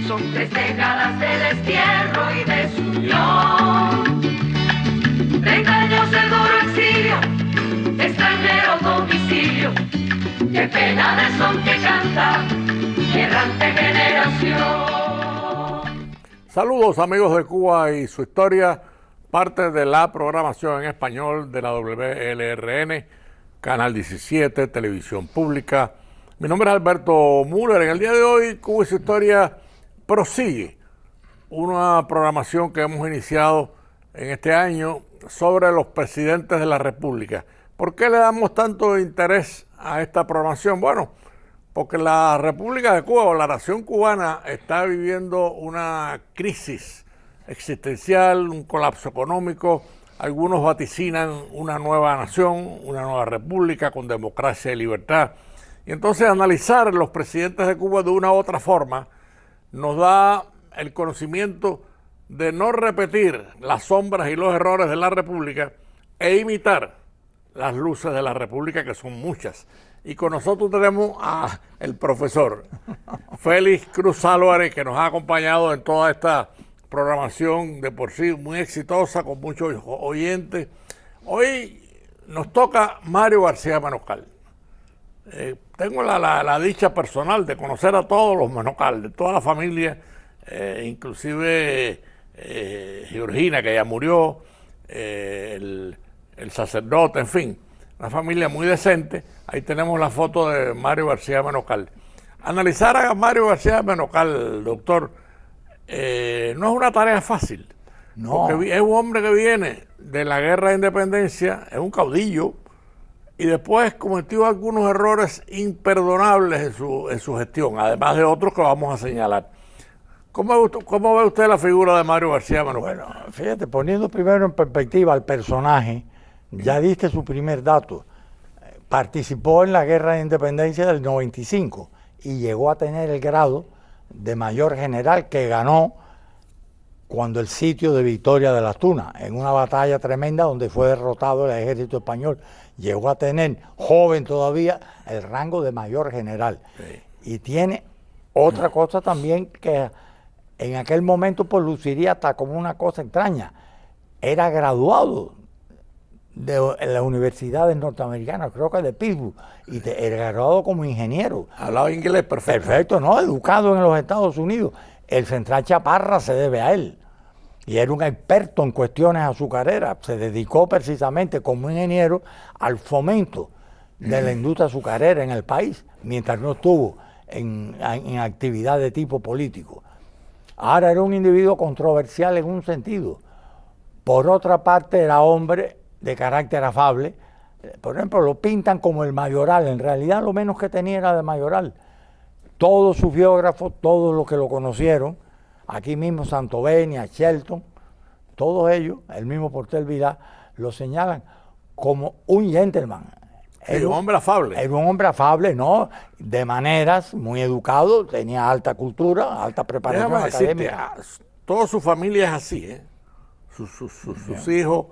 Son 3 décadas de destierro y desunión, 30 años de duro exilio, extranjero domicilio. Qué pena de son que canta mi errante generación. Saludos amigos de Cuba y su historia, parte de la programación en español de la WLRN, Canal 17, Televisión Pública. Mi nombre es Alberto Müller. En el día de hoy, Cuba y su historia prosigue una programación que hemos iniciado en este año sobre los presidentes de la República. ¿Por qué le damos tanto interés a esta programación? Bueno, porque la República de Cuba o la nación cubana está viviendo una crisis existencial, un colapso económico. Algunos vaticinan una nueva nación, una nueva república con democracia y libertad. Y entonces analizar los presidentes de Cuba de una u otra forma nos da el conocimiento de no repetir las sombras y los errores de la República e imitar las luces de la República, que son muchas. Y con nosotros tenemos a el profesor Félix Cruz Álvarez, que nos ha acompañado en toda esta programación de por sí muy exitosa, con muchos oyentes. Hoy nos toca Mario García Menocal. Tengo la dicha personal de conocer a todos los Menocal, de toda la familia, inclusive Georgina, que ya murió, el sacerdote, en fin, una familia muy decente. Ahí tenemos la foto de Mario García Menocal. Analizar a Mario García Menocal, doctor, no es una tarea fácil. No. Porque es un hombre que viene de la guerra de independencia, es un caudillo, y después cometió algunos errores imperdonables en su gestión, además de otros que vamos a señalar. ¿Cómo ve usted la figura de Mario García Menocal? Bueno, fíjate, poniendo primero en perspectiva al personaje, ya diste su primer dato. Participó en la guerra de independencia del 95 y llegó a tener el grado de mayor general, que ganó cuando el sitio de Victoria de las Tunas, en una batalla tremenda donde fue derrotado el ejército español. Llegó a tener, joven todavía, el rango de mayor general. Sí. Y tiene otra cosa también que en aquel momento pues luciría hasta como una cosa extraña. Era graduado de las universidades norteamericanas, creo que de Pittsburgh, y era graduado como ingeniero. Hablaba inglés perfecto. Perfecto, ¿no? Educado en los Estados Unidos. El Central Chaparra se debe a él. Y era un experto en cuestiones azucareras. Se dedicó precisamente como ingeniero al fomento de la industria azucarera en el país, mientras no estuvo en actividad de tipo político. Ahora era un individuo controversial en un sentido. Por otra parte, era hombre de carácter afable. Por ejemplo, lo pintan como el mayoral. En realidad, lo menos que tenía era de mayoral. Todos sus biógrafos, todos los que lo conocieron, aquí mismo Santovenia, Shelton, todos ellos, el mismo Portel Vilá, lo señalan como un gentleman. Era un hombre afable. Era un hombre afable, ¿no? De maneras, muy educado, tenía alta cultura, alta preparación académica. Toda su familia es así, ¿eh? Sus hijos,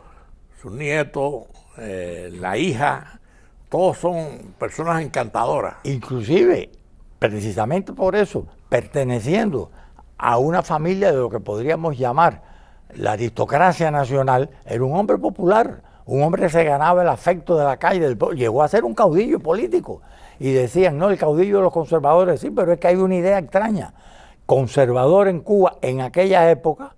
sus nietos, la hija, todos son personas encantadoras. Inclusive, precisamente por eso, perteneciendo a una familia de lo que podríamos llamar la aristocracia nacional, era un hombre popular, un hombre que se ganaba el afecto de la calle, del pueblo. Llegó a ser un caudillo político. Y decían, no, el caudillo de los conservadores, sí, pero es que hay una idea extraña. Conservador en Cuba, en aquella época,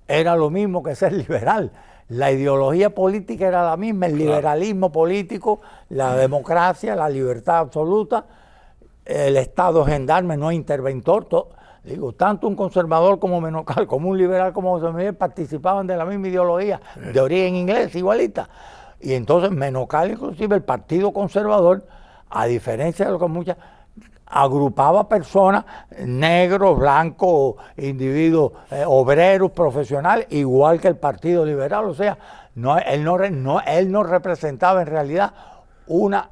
era lo mismo que ser liberal. La ideología política era la misma, el liberalismo político, la democracia, la libertad absoluta, el Estado gendarme, no interventor. Digo, tanto un conservador como Menocal, como un liberal como José Miguel participaban de la misma ideología, de origen inglés, igualita. Y entonces Menocal, inclusive el Partido Conservador, a diferencia de lo que muchas, agrupaba personas, negros, blancos, individuos, obreros, profesionales, igual que el Partido Liberal. O sea, él no representaba en realidad una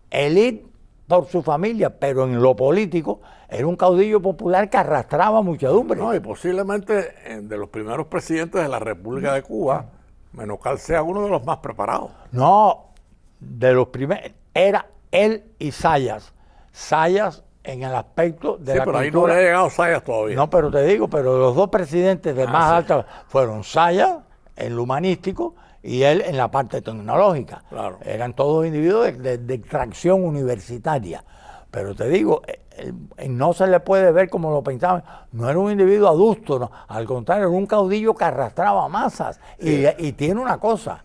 élite por su familia, pero en lo político era un caudillo popular que arrastraba muchedumbre. No, y posiblemente de los primeros presidentes de la República de Cuba, Menocal sea uno de los más preparados. No, de los primeros, era él y Zayas. Zayas en el aspecto de Sí, la pero ahí no cultura. le ha llegado Sayas todavía. No, pero te digo, pero los dos presidentes de más sí. alta fueron Sayas en lo humanístico y él en la parte tecnológica. Claro. Eran todos individuos de extracción universitaria. Pero te digo, no se le puede ver como lo pensaban. No era un individuo adusto, no. Al contrario, era un caudillo que arrastraba masas. Sí. Y tiene una cosa,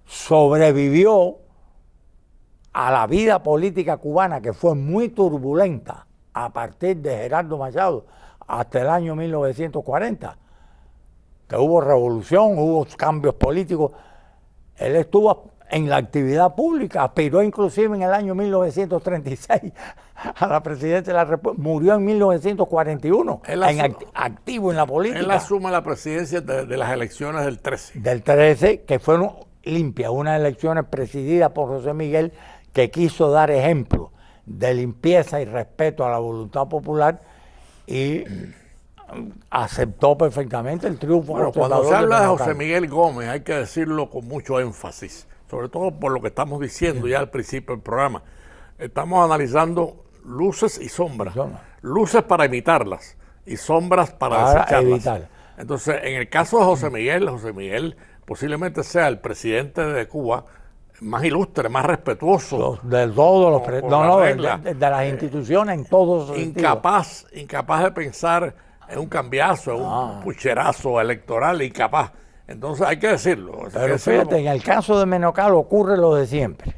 sobrevivió a la vida política cubana, que fue muy turbulenta a partir de Gerardo Machado hasta el año 1940, que hubo revolución, hubo cambios políticos. Él estuvo en la actividad pública, aspiró inclusive en el año 1936 a la presidencia de la República, murió en 1941, activo en la política. Él asume la presidencia de las elecciones del 13. Del 13, que fueron limpias, unas elecciones presididas por José Miguel, que quiso dar ejemplo de limpieza y respeto a la voluntad popular y aceptó perfectamente el triunfo. Bueno, cuando se habla de José Menocal. Miguel Gómez hay que decirlo con mucho énfasis, sobre todo por lo que estamos diciendo ya al principio del programa. Estamos analizando luces y sombras. Luces para imitarlas y sombras para desecharlas. Evitar. Entonces, en el caso de José Miguel posiblemente sea el presidente de Cuba más ilustre, más respetuoso. De todos los por de las instituciones en todos los incapaz de pensar en un cambiazo, en un pucherazo electoral, incapaz. Entonces hay que decirlo. Pero fíjate, en el caso de Menocal ocurre lo de siempre.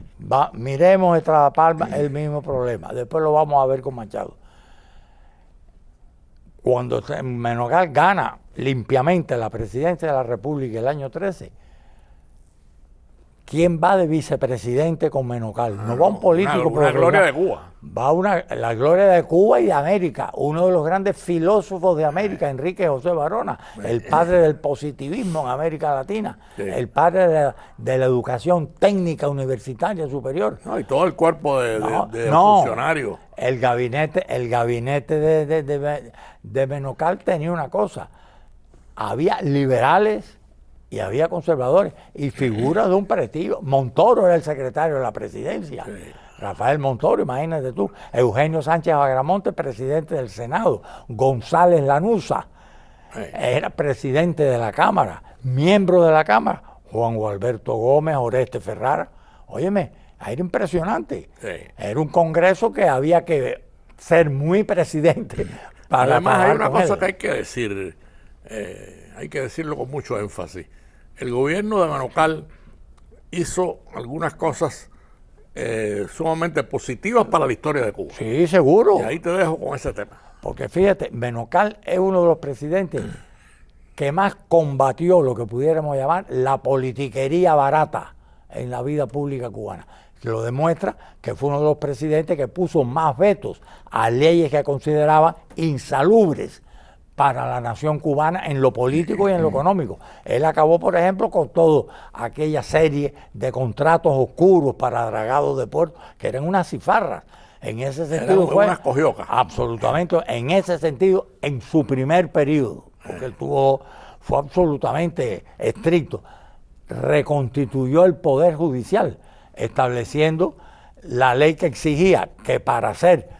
Miremos Estrada Palma, el mismo problema. Después lo vamos a ver con Machado. Cuando Menocal gana limpiamente la presidencia de la República el año 13, ¿quién va de vicepresidente con Menocal? No va un político. Una gloria de Cuba. Va la gloria de Cuba y de América. Uno de los grandes filósofos de América, Enrique José Barona, el padre del positivismo en América Latina, el padre de la educación técnica universitaria superior. No, y todo el cuerpo de funcionarios. El gabinete de Menocal tenía una cosa. Había liberales y había conservadores y figuras de un prestigio. Montoro era el secretario de la presidencia. Sí. Rafael Montoro, imagínate tú. Eugenio Sánchez Agramonte, presidente del Senado. González Lanuza era presidente de la Cámara. Miembro de la Cámara, Juan Gualberto Gómez, Oreste Ferrara. Óyeme, era impresionante. Sí. Era un congreso que había que ser muy presidente para. Además, hay una cosa que hay que decir. Hay que decirlo con mucho énfasis. El gobierno de Menocal hizo algunas cosas sumamente positivas para la historia de Cuba. Sí, seguro. Y ahí te dejo con ese tema. Porque fíjate, Menocal es uno de los presidentes que más combatió lo que pudiéramos llamar la politiquería barata en la vida pública cubana. Lo demuestra que fue uno de los presidentes que puso más vetos a leyes que consideraba insalubres para la nación cubana en lo político y en lo económico. Él acabó, por ejemplo, con toda aquella serie de contratos oscuros para dragados de puerto, que eran unas cifarras. En ese sentido fue unas cogiocas. Absolutamente, en ese sentido, en su primer periodo, porque él fue absolutamente estricto, reconstituyó el Poder Judicial, estableciendo la ley que exigía que para ser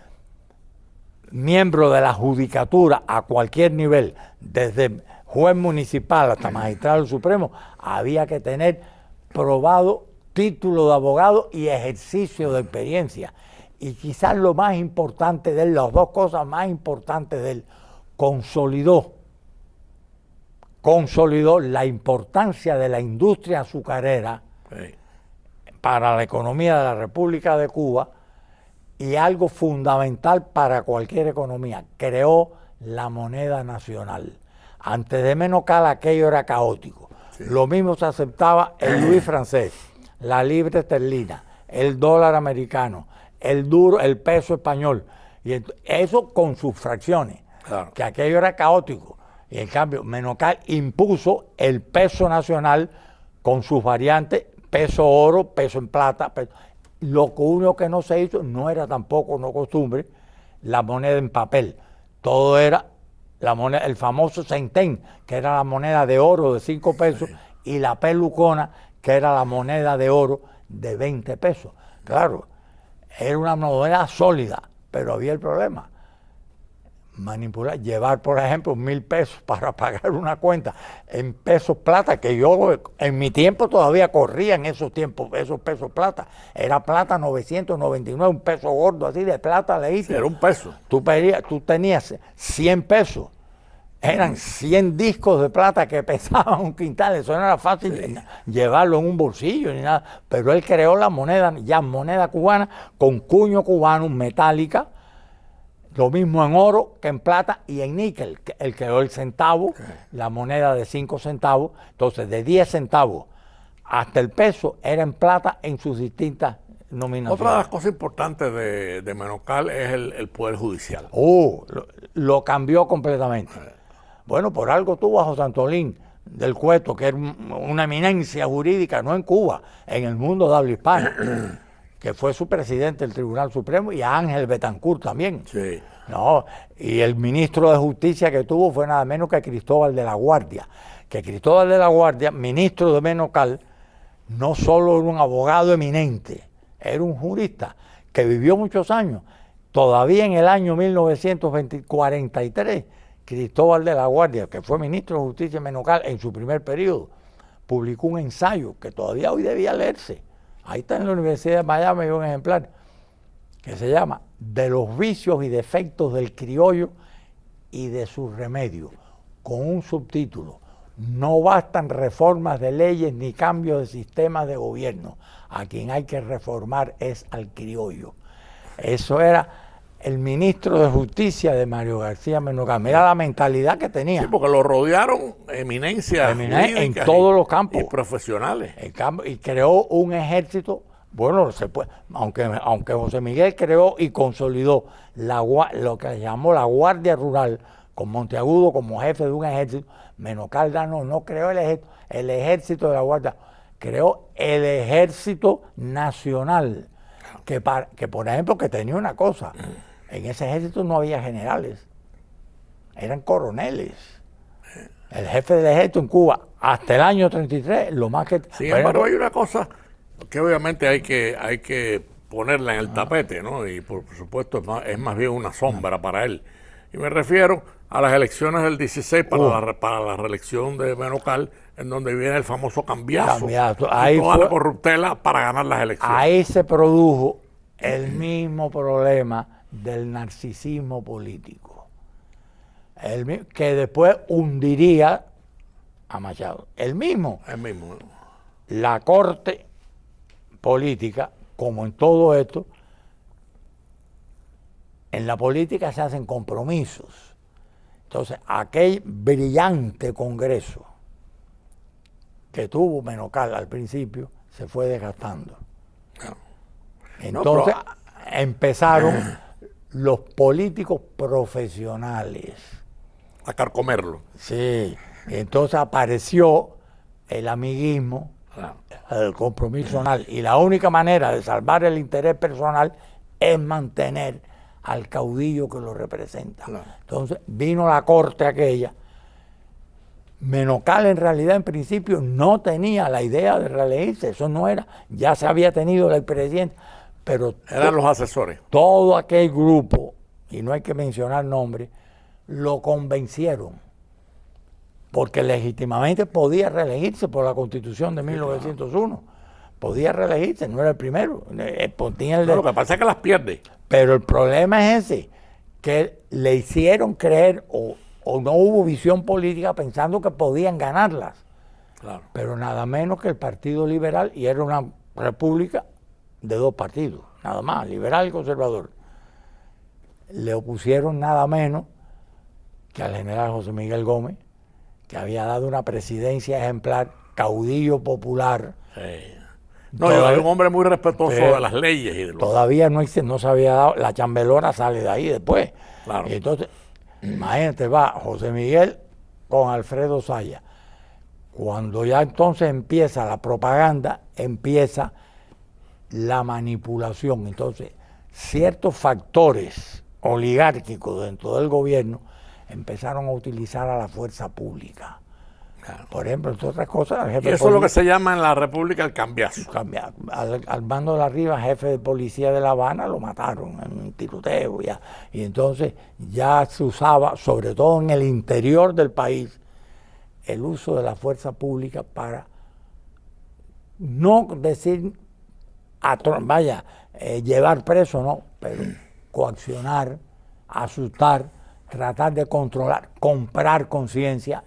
miembro de la judicatura a cualquier nivel, desde juez municipal hasta magistrado supremo, había que tener probado título de abogado y ejercicio de experiencia. Y quizás lo más importante de él, las dos cosas más importantes de él, consolidó la importancia de la industria azucarera para la economía de la República de Cuba. Y algo fundamental para cualquier economía, creó la moneda nacional. Antes de Menocal aquello era caótico. Sí. Lo mismo se aceptaba el louis francés, la libra esterlina, el dólar americano, el duro, el peso español. Y eso con sus fracciones, claro, que aquello era caótico. Y en cambio Menocal impuso el peso nacional con sus variantes, peso oro, peso en plata, Lo único que no se hizo, no era tampoco una costumbre, la moneda en papel. Todo era la moneda, el famoso centén, que era la moneda de oro de 5 pesos, y la pelucona, que era la moneda de oro de 20 pesos. Claro, era una moneda sólida, pero había el problema. Manipular, llevar por ejemplo 1.000 pesos para pagar una cuenta en pesos plata, que yo en mi tiempo todavía corría en esos tiempos, esos pesos plata. Era plata 999, un peso gordo así de plata legítimo. Era un peso. Tú tenías 100 pesos. Eran 100 discos de plata que pesaban un quintal, eso no era fácil llevarlo en un bolsillo ni nada, pero él creó la moneda, ya moneda cubana, con cuño cubano, metálica, lo mismo en oro que en plata y en níquel. Él creó el centavo, la moneda de 5 centavos, entonces de 10 centavos hasta el peso era en plata en sus distintas nominaciones. Otra de las cosas importantes de Menocal es el Poder Judicial. Lo cambió completamente. Bueno, por algo tuvo a José Antolín del Cueto, que era una eminencia jurídica, no en Cuba, en el mundo de habla hispana, que fue su presidente del Tribunal Supremo, y a Ángel Betancourt también. Sí. No, y el ministro de Justicia que tuvo fue nada menos que Cristóbal de la Guardia. Que Cristóbal de la Guardia, ministro de Menocal, no solo era un abogado eminente, era un jurista que vivió muchos años. Todavía en el año 1943, Cristóbal de la Guardia, que fue ministro de Justicia en Menocal en su primer periodo, publicó un ensayo que todavía hoy debía leerse. Ahí está en la Universidad de Miami, hay un ejemplar, que se llama De los vicios y defectos del criollo y de sus remedios, con un subtítulo: No bastan reformas de leyes ni cambios de sistemas de gobierno. A quien hay que reformar es al criollo. Eso era el ministro de Justicia de Mario García Menocal. Mira la mentalidad que tenía. Sí, porque lo rodearon eminencias en todos los campos. Y profesionales. Y creó un ejército. Bueno, se puede, aunque José Miguel creó y consolidó lo que le llamó la Guardia Rural, con Monteagudo como jefe de un ejército, Menocal no creó el ejército de la Guardia, creó el Ejército Nacional, que por ejemplo, que tenía una cosa: en ese ejército no había generales, eran coroneles. El jefe del ejército en Cuba, hasta el año 33, lo más que... Sin embargo, hay una cosa que obviamente hay que ponerla en el tapete, ¿no? Y por supuesto es más bien una sombra para él. Y me refiero a las elecciones del 16 para la reelección de Menocal, en donde viene el famoso cambiazo. Ahí toda la corruptela para ganar las elecciones. Ahí se produjo el mismo problema del narcisismo político, que después hundiría a Machado. El mismo. La corte política, como en todo esto, en la política se hacen compromisos. Entonces, aquel brillante congreso que tuvo Menocal al principio se fue desgastando. Entonces empezaron los políticos profesionales a carcomerlo. Sí, entonces apareció el amiguismo, el compromiso personal, y la única manera de salvar el interés personal es mantener al caudillo que lo representa. Entonces vino la corte aquella. Menocal en realidad en principio no tenía la idea de reelegirse, eso no era, ya se había tenido la experiencia, pero eran los asesores. Todo aquel grupo, y no hay que mencionar nombres, lo convencieron, porque legítimamente podía reelegirse por la Constitución de 1901. Podía reelegirse, no era el primero. Lo que pasa es que las pierde. Pero el problema es ese, que le hicieron creer o no hubo visión política pensando que podían ganarlas. Pero nada menos que el Partido Liberal, y era una república de dos partidos, nada más, liberal y conservador. Le opusieron nada menos que al general José Miguel Gómez, que había dado una presidencia ejemplar, caudillo popular. No, yo era un hombre muy respetuoso de las leyes. Y de los... Todavía no se había dado, la chambelora sale de ahí después. Y entonces, imagínate, va José Miguel con Alfredo Zaya. Cuando ya entonces empieza la propaganda, empieza la manipulación. Entonces, ciertos factores oligárquicos dentro del gobierno empezaron a utilizar a la fuerza pública Por ejemplo, entre otras cosas, el jefe Y de eso es lo que policía, se llama en la República el cambiazo. al mando de la Riva, jefe de policía de La Habana, lo mataron en un tiroteo ya. Y entonces ya se usaba, sobre todo en el interior del país, el uso de la fuerza pública para no decir, llevar preso, no, pero coaccionar, asustar, tratar de controlar, comprar conciencia.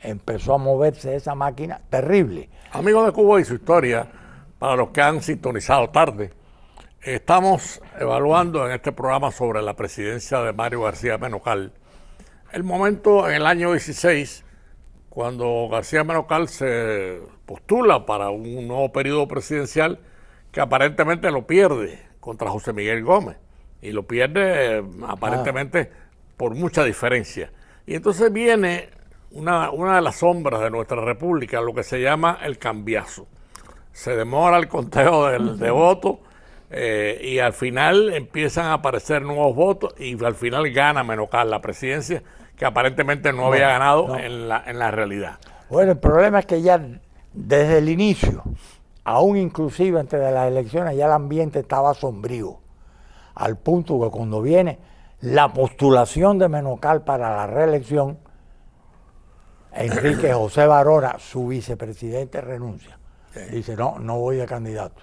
Empezó a moverse esa máquina terrible. Amigos de Cuba y su historia, para los que han sintonizado tarde, estamos evaluando en este programa sobre la presidencia de Mario García Menocal el momento en el año 16, cuando García Menocal se postula para un nuevo periodo presidencial que aparentemente lo pierde contra José Miguel Gómez, y lo pierde aparentemente por mucha diferencia. Y entonces viene una de las sombras de nuestra república, lo que se llama el cambiazo. Se demora el conteo de votos y al final empiezan a aparecer nuevos votos y al final gana Menocal la presidencia, que aparentemente no había ganado en la realidad. Bueno, el problema es que ya desde el inicio, aún inclusive antes de las elecciones, ya el ambiente estaba sombrío, al punto que cuando viene la postulación de Menocal para la reelección, Enrique José Barona, su vicepresidente, renuncia. Dice, no voy de candidato.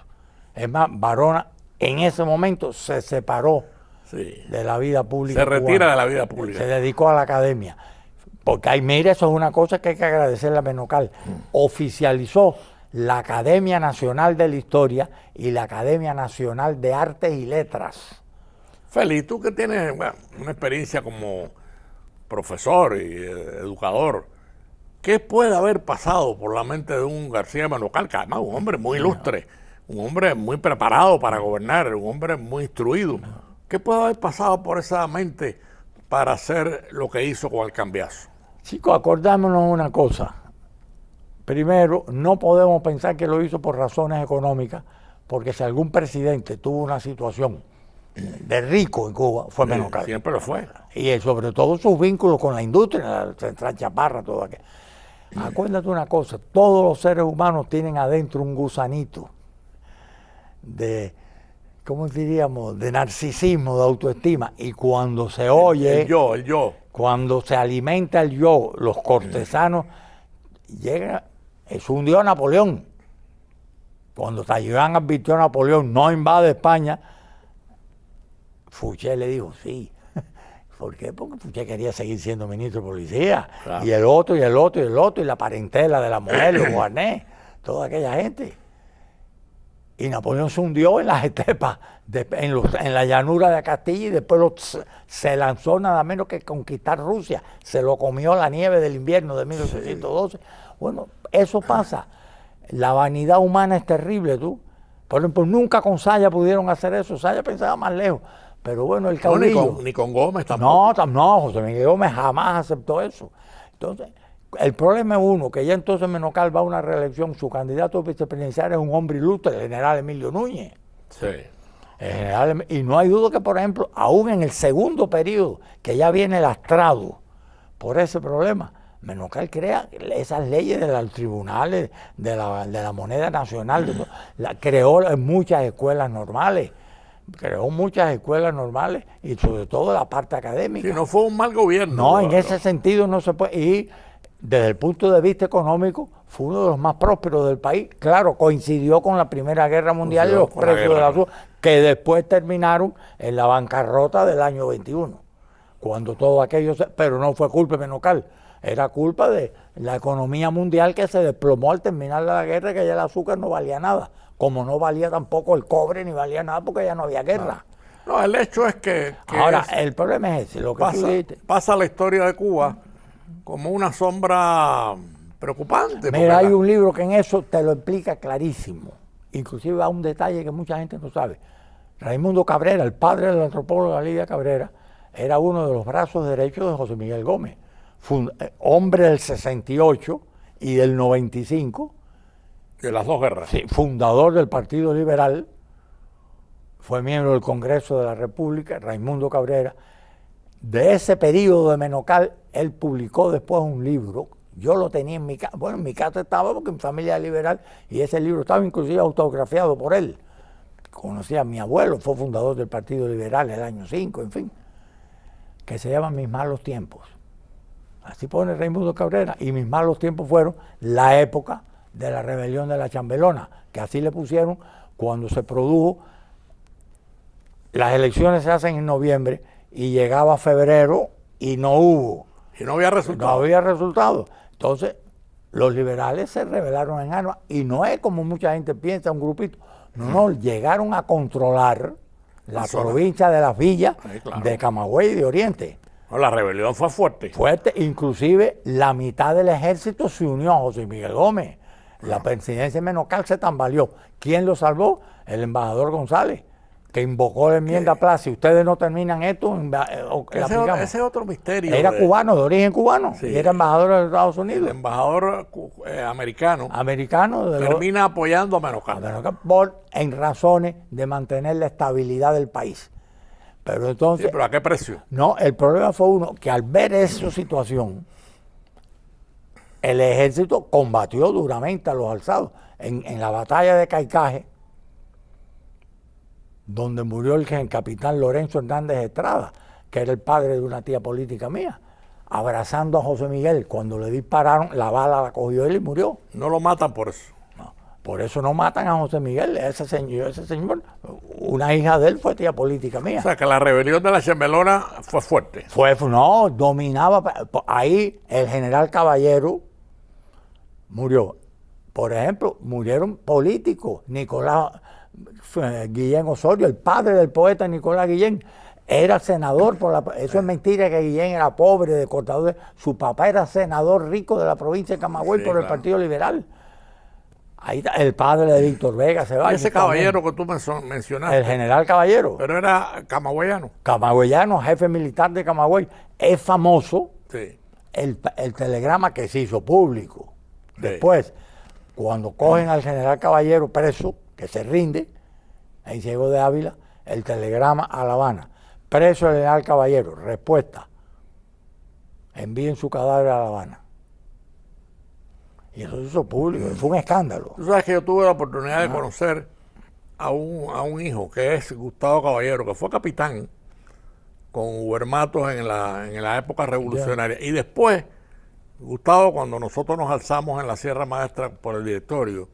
Es más, Barona en ese momento se separó de la vida pública. Se retira cubana, de la vida pública. Se dedicó a la academia. Porque mire, eso es una cosa que hay que agradecerle a Menocal. Oficializó la Academia Nacional de la Historia y la Academia Nacional de Artes y Letras. Félix, tú que tienes una experiencia como profesor y educador, ¿qué puede haber pasado por la mente de un García Menocal, que además es un hombre muy ilustre, un hombre muy preparado para gobernar, un hombre muy instruido? ¿Qué puede haber pasado por esa mente para hacer lo que hizo con el cambiazo? Chicos, acordámonos una cosa. Primero, no podemos pensar que lo hizo por razones económicas, porque si algún presidente tuvo una situación de rico en Cuba, fue Menocal. Siempre lo fue. Y sobre todo sus vínculos con la industria, la central Chaparra, todo aquello. Acuérdate una cosa, todos los seres humanos tienen adentro un gusanito de, ¿cómo diríamos?, de narcisismo, de autoestima, y cuando se oye, el yo, cuando se alimenta el yo, los cortesanos, eso hundió a Napoleón. Cuando Talleyrand advirtió a Napoleón, no invade España, Fouché le dijo, sí. ¿Por qué? Porque Fouché quería seguir siendo ministro de policía. Claro. Y el otro, y el otro, y el otro, y la parentela de la mujer, los Guarnés, toda aquella gente. Y Napoleón se hundió en las estepas, en la llanura de Castilla, y después se lanzó nada menos que conquistar Rusia. Se lo comió la nieve del invierno de 1812. Sí. Bueno, eso pasa. La vanidad humana es terrible, tú. Por ejemplo, nunca con Saya pudieron hacer eso. Saya pensaba más lejos. Pero bueno, el caudillo... No, ni con Gómez tampoco. No, José Miguel Gómez jamás aceptó eso. Entonces, el problema es uno, que ya entonces Menocal va a una reelección, su candidato vicepresidencial es un hombre ilustre, el general Emilio Núñez. Sí. Y no hay duda que, por ejemplo, aún en el segundo periodo, que ya viene lastrado por ese problema, Menocal crea esas leyes de los tribunales, de la moneda nacional, creó muchas escuelas normales. Creó muchas escuelas normales y sobre todo la parte académica. Sí, no fue un mal gobierno. No, en ese sentido no se puede. Y desde el punto de vista económico fue uno de los más prósperos del país. Claro, coincidió con la Primera Guerra Mundial y los precios del azúcar, que después terminaron en la bancarrota del año 21. Cuando todo aquello... Pero no fue culpa de Menocal. Era culpa de la economía mundial que se desplomó al terminar la guerra, que ya el azúcar no valía nada. Como no valía tampoco el cobre, ni valía nada porque ya no había guerra. No, el hecho es que ahora, el problema es ese, lo que pasa la historia de Cuba como una sombra preocupante. Mira, hay un libro que en eso te lo explica clarísimo. Inclusive hay un detalle que mucha gente no sabe. Raimundo Cabrera, el padre de la antropóloga Lidia Cabrera, era uno de los brazos derechos de José Miguel Gómez. Hombre del 68 y del 95. De las dos guerras. Sí, fundador del Partido Liberal, fue miembro del Congreso de la República, Raimundo Cabrera. De ese periodo de Menocal, él publicó después un libro Yo lo tenía en mi casa. Bueno, en mi casa estaba porque mi familia es liberal y ese libro estaba inclusive autografiado por él. Conocí a mi abuelo, fue fundador del Partido Liberal en el año 5, en fin, que se llama Mis malos tiempos. Así pone Raimundo Cabrera, y mis malos tiempos fueron la época de la rebelión de la Chambelona, que así le pusieron cuando se produjo. Las elecciones se hacen en noviembre y llegaba febrero y no hubo. Y no había resultado. No había resultado. Entonces, los liberales se rebelaron en armas y no es como mucha gente piensa, un grupito. No, llegaron a controlar la provincia de las villas de Camagüey y de Oriente. No, la rebelión fue fuerte. Fuerte, inclusive la mitad del ejército se unió a José Miguel Gómez. La presidencia de Menocal se tambaleó. ¿Quién lo salvó? El embajador González, que invocó la enmienda Plaza. Si ustedes no terminan esto, ese es otro misterio. Era cubano, de origen cubano, y era embajador de Estados Unidos. El embajador americano termina apoyando a Menocal. En razones de mantener la estabilidad del país. Pero entonces... Sí, pero ¿a qué precio? No, el problema fue uno, que al ver esa situación, el ejército combatió duramente a los alzados. En la batalla de Caicaje, donde murió el capitán Lorenzo Hernández Estrada, que era el padre de una tía política mía, abrazando a José Miguel. Cuando le dispararon, la bala la cogió él y murió. No lo matan por eso. No, por eso no matan a José Miguel. Ese señor, una hija de él fue tía política mía. O sea, que la rebelión de la Chambelona fue fuerte. No, dominaba. Ahí el general Caballero murió. Por ejemplo, murieron políticos. Nicolás Guillén Osorio, el padre del poeta Nicolás Guillén, era senador eso es mentira, que Guillén era pobre, de cortador. Su papá era senador rico de la provincia de Camagüey por el Partido Liberal. Ahí está, el padre de Víctor Vega se va. Ese Caballero que tú mencionaste. El general Caballero. Pero era camagüeyano. Camagüeyano, jefe militar de Camagüey. Es famoso el telegrama que se hizo público. Después, cuando cogen al general Caballero preso, que se rinde, en Ciego de Ávila, el telegrama a La Habana. Preso el general Caballero. Respuesta: envíen su cadáver a La Habana. Y eso se hizo público, fue un escándalo. Tú sabes que yo tuve la oportunidad de conocer a un hijo, que es Gustavo Caballero, que fue capitán con Hugo Matos en la época revolucionaria. Y después, Gustavo, cuando nosotros nos alzamos en la Sierra Maestra por el directorio,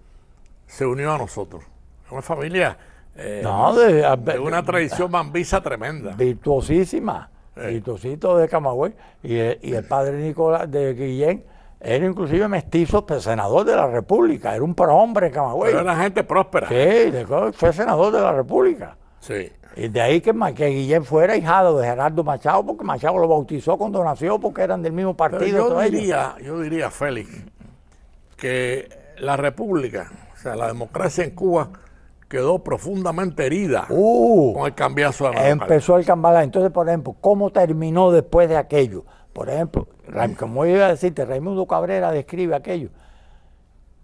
se unió a nosotros. Es una familia de una tradición mambisa tremenda. Virtuosísima. Virtuosito de Camagüey. Y el padre Nicolás de Guillén era inclusive mestizo, senador de la República. Era un prohombre en Camagüey. Pero era gente próspera. Sí, fue senador de la República. Sí. Y de ahí que Guillén fuera hijado de Gerardo Machado, porque Machado lo bautizó cuando nació, porque eran del mismo partido. Yo diría, Félix, que la República, o sea, la democracia en Cuba, quedó profundamente herida con el cambiazo de Menocal. Empezó el cambalache. Entonces, por ejemplo, ¿cómo terminó después de aquello? Por ejemplo, como iba a decirte, Raimundo Cabrera describe aquello.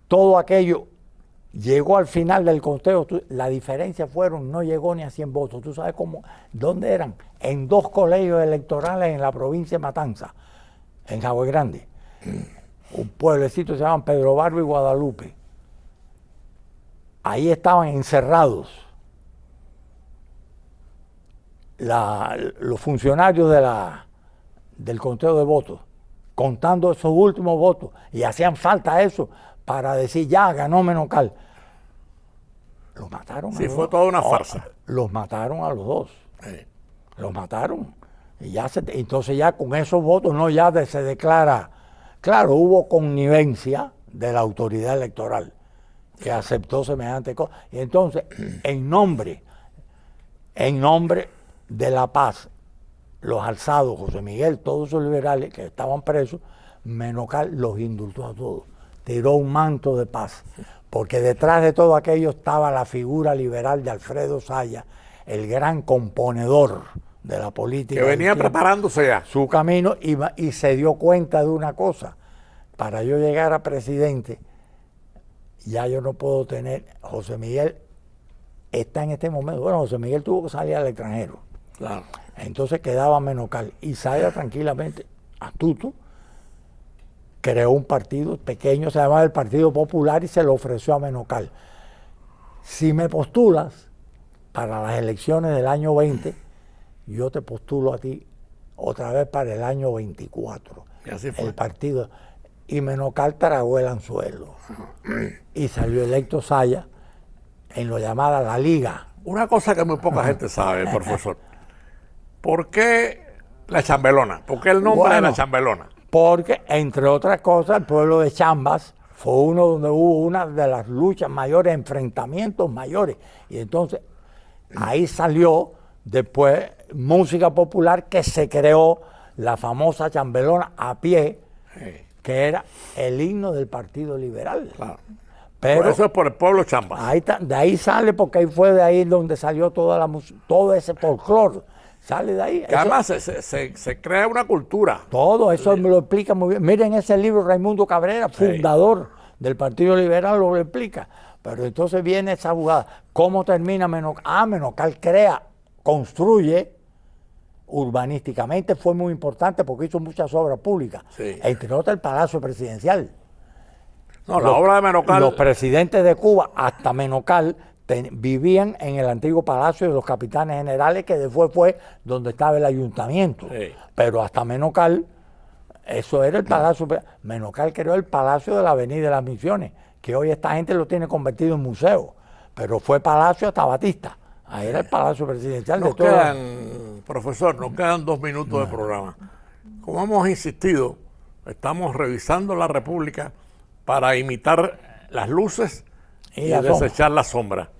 Todo aquello llegó al final del conteo. La diferencia no llegó ni a 100 votos. ¿Tú sabes cómo? ¿Dónde eran? En 2 colegios electorales en la provincia de Matanza, en Jagüey Grande. Un pueblecito se llama Pedro Barbo y Guadalupe. Ahí estaban encerrados los funcionarios del conteo de votos, contando esos últimos votos, y hacían falta eso para decir ya ganó Menocal. Los mataron a los dos. Sí, fue toda una farsa. Los mataron a los dos. Los mataron. Y entonces ya con esos votos se declara. Claro, hubo connivencia de la autoridad electoral que aceptó semejante cosa. Y entonces, en nombre de la paz, los alzados, José Miguel, todos esos liberales que estaban presos, Menocal los indultó a todos. Tiró un manto de paz. Porque detrás de todo aquello estaba la figura liberal de Alfredo Zaya, el gran componedor de la política. Que venía preparándose ya. Su camino y se dio cuenta de una cosa. Para yo llegar a presidente, ya yo no puedo tener. José Miguel está en este momento. Bueno, José Miguel tuvo que salir al extranjero. Claro. Entonces quedaba Menocal. Y Zaya tranquilamente, astuto, creó un partido pequeño, se llamaba el Partido Popular, y se lo ofreció a Menocal. Si me postulas para las elecciones del año 20, yo te postulo a ti otra vez para el año 24. Y así fue. El partido. Y Menocal tragó el anzuelo. Y salió electo Zaya en lo llamada la Liga. Una cosa que muy poca gente sabe, profesor. ¿Por qué la chambelona? ¿Por qué el nombre de la chambelona? Porque, entre otras cosas, el pueblo de Chambas fue uno donde hubo una de las luchas mayores, enfrentamientos mayores. Y entonces, ahí salió después música popular, que se creó la famosa chambelona a pie, que era el himno del Partido Liberal. Claro. Pero eso es por el pueblo Chambas. de ahí sale, porque ahí fue de ahí donde salió todo ese folclore. Sale de ahí. Que además se crea una cultura. Todo eso me lo explica muy bien. Miren ese libro, Raimundo Cabrera, fundador del Partido Liberal, lo explica. Pero entonces viene esa jugada. ¿Cómo termina Menocal? Menocal construye urbanísticamente, fue muy importante porque hizo muchas obras públicas. Sí. Entre otras el Palacio Presidencial. No, la obra de Menocal. Los presidentes de Cuba, hasta Menocal, vivían en el antiguo Palacio de los Capitanes Generales, que después fue donde estaba el ayuntamiento. Sí. Pero hasta Menocal, eso era el Palacio. Menocal creó el Palacio de la Avenida de las Misiones, que hoy esta gente lo tiene convertido en museo. Pero fue Palacio hasta Batista. Ahí era el Palacio Presidencial de todo. Profesor, nos quedan 2 minutos de programa. Como hemos insistido, estamos revisando la República para imitar las luces y desechar la sombra.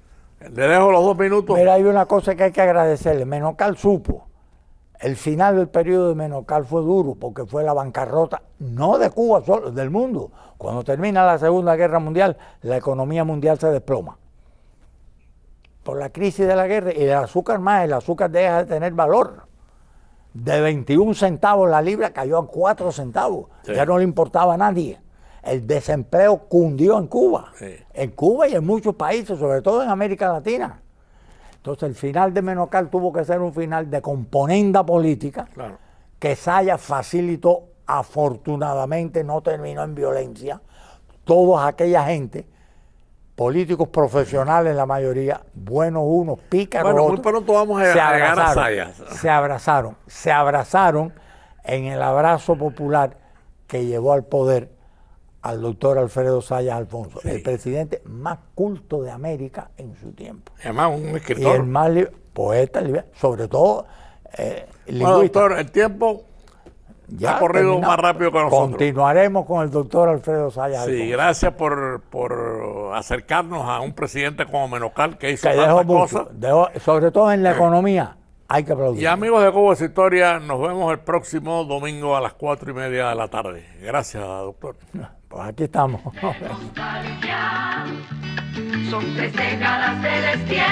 Le dejo los 2 minutos. Mira, hay una cosa que hay que agradecerle. Menocal supo. El final del periodo de Menocal fue duro porque fue la bancarrota, no de Cuba solo, del mundo. Cuando termina la Segunda Guerra Mundial, la economía mundial se desploma. Por la crisis de la guerra, y el azúcar más, el azúcar deja de tener valor. De 21 centavos la libra cayó a 4 centavos. Sí. Ya no le importaba a nadie. El desempleo cundió en Cuba. Sí. En Cuba y en muchos países, sobre todo en América Latina. Entonces el final de Menocal tuvo que ser un final de componenda política, claro, que Zaya facilitó. Afortunadamente no terminó en violencia. Toda aquella gente, políticos profesionales la mayoría, buenos unos, pícaros otros, muy pronto vamos a llegar a Zaya. Se abrazaron en el abrazo popular que llevó al poder al doctor Alfredo Zayas Alfonso, sí, el presidente más culto de América en su tiempo. Además, un escritor. Y el más poeta, sobre todo lingüista. Bueno, doctor, el tiempo ya ha corrido más rápido que nosotros. Continuaremos con el doctor Alfredo Zayas Alfonso. Sí, gracias por acercarnos a un presidente como Menocal, que hizo tantas cosas. Sobre todo en la economía. Hay que aplaudir. Y amigos de Cuba Esa Historia, nos vemos el próximo domingo a las 4:30 de la tarde. Gracias, doctor. Pues aquí estamos. Son 3 décadas del destierro.